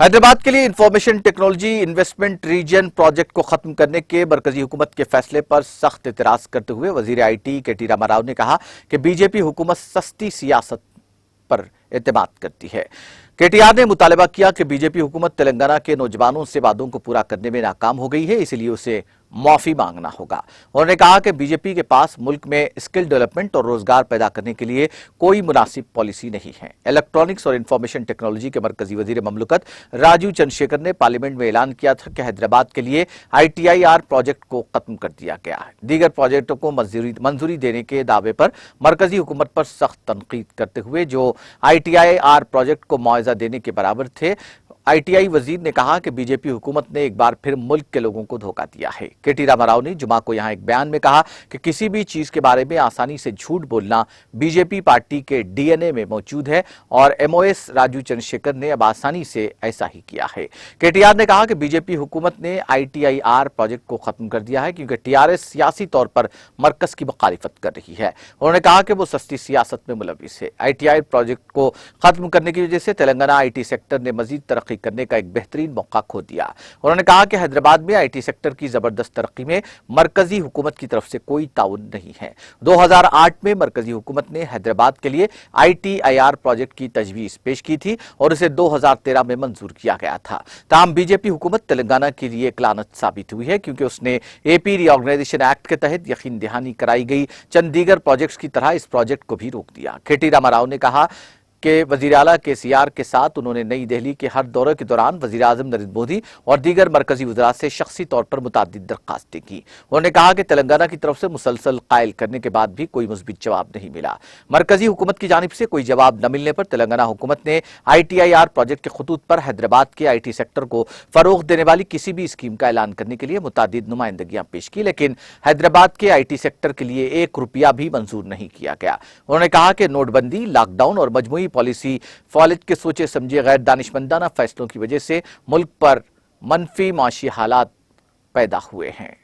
حیدرآباد کے لیے information technology investment region project کو ختم کرنے کے مرکزی حکومت کے فیصلے پر سخت اعتراض کرتے ہوئے وزیر آئی ٹی کے ٹی راما راؤ نے کہا کہ بی جے پی حکومت سستی سیاست پر اعتماد کرتی ہے۔ کے ٹی آر نے مطالبہ کیا کہ بی جے پی حکومت تلنگانہ کے نوجوانوں سے وعدوں کو پورا کرنے میں ناکام ہو گئی ہے، اسی لیے اسے معافی مانگنا ہوگا۔ انہوں نے کہا کہ بی جے پی کے پاس ملک میں اسکل ڈیولپمنٹ اور روزگار پیدا کرنے کے لیے کوئی مناسب پالیسی نہیں ہے۔ الیکٹرانکس اور انفارمیشن ٹیکنالوجی کے مرکزی وزیر مملکت راجیو چندرشیکھر نے پارلیمنٹ میں اعلان کیا تھا کہ حیدرآباد کے لیے I T I R project کو ختم کر دیا گیا ہے۔ دیگر پروجیکٹوں کو منظوری دینے کے دعوے پر مرکزی حکومت پر سخت تنقید کرتے ہوئے جو I T I R project کو معاوضہ دینے کے برابر تھے، آئی ٹی آئی وزیر نے کہا کہ بی جے پی حکومت نے ایک بار پھر ملک کے لوگوں کو دھوکہ دیا ہے۔ کے ٹی راما راؤ نے جمعہ کو یہاں ایک بیان میں کہا کہ کسی بھی چیز کے بارے میں آسانی سے جھوٹ بولنا بی جے پی پارٹی کے ڈی این اے میں موجود ہے اور M O S Rajeev Chandrasekhar نے اب آسانی سے ایسا ہی کیا ہے۔ کے ٹی آر نے کہا کہ بی جے پی حکومت نے I T I R project کو ختم کر دیا ہے کیونکہ ٹی آر ایس سیاسی طور پر مرکز کی مخالفت کر رہی ہے۔ انہوں نے کہا کہ وہ سستی سیاست میں ملوث ہے۔ آئی ٹی آئی پروجیکٹ کو ختم کرنے کی وجہ سے تلنگانہ آئی ٹی سیکٹر نے مزید ترقی کرنے کا ایک بہترین موقع کھو دیا۔ انہوں نے کہا کہ حیدرآباد میں آئی ٹی سیکٹر کی زبردست ترقی میں مرکزی حکومت کی طرف سے کوئی تعاون نہیں ہے۔ 2008 میں مرکزی حکومت نے حیدرآباد کے لیے I T I R project کی تجویز پیش کی تھی اور اسے 2013 میں منظور کیا گیا تھا۔ تاہم بی جے پی حکومت تلنگانہ کے لیے ایک لعنت ثابت ہوئی ہے کیونکہ اس نے اے پی ری آرگنائزیشن ایکٹ کے تحت یقین دہانی کرائی گئی چند دیگر پروجیکٹس کی طرح اس پروجیکٹ کو بھی روک دیا۔ کے ٹی راما راؤ نے کہا کہ وزیر اعلیٰ کے سی آر کے ساتھ انہوں نے نئی دہلی کے ہر دورے کے دوران وزیر اعظم نریندر مودی اور دیگر مرکزی وزراء سے شخصی طور پر متعدد درخواستیں کی۔ انہوں نے کہا کہ تلنگانہ کی طرف سے مسلسل قائل کرنے کے بعد بھی کوئی مثبت جواب نہیں ملا۔ مرکزی حکومت کی جانب سے کوئی جواب نہ ملنے پر تلنگانہ حکومت نے I T I R project کے خطوط پر حیدرآباد کے آئی ٹی سیکٹر کو فروغ دینے والی کسی بھی اسکیم کا اعلان کرنے کے لیے متعدد نمائندگیاں پیش کی، لیکن حیدرآباد کے آئی ٹی سیکٹر کے لیے 1 روپیہ بھی منظور نہیں کیا گیا۔ انہوں نے کہا کہ نوٹ بندی، لاک ڈاؤن اور مجموعی پالیسی فالج کے سوچے سمجھے غیر دانشمندانہ فیصلوں کی وجہ سے ملک پر منفی معاشی حالات پیدا ہوئے ہیں۔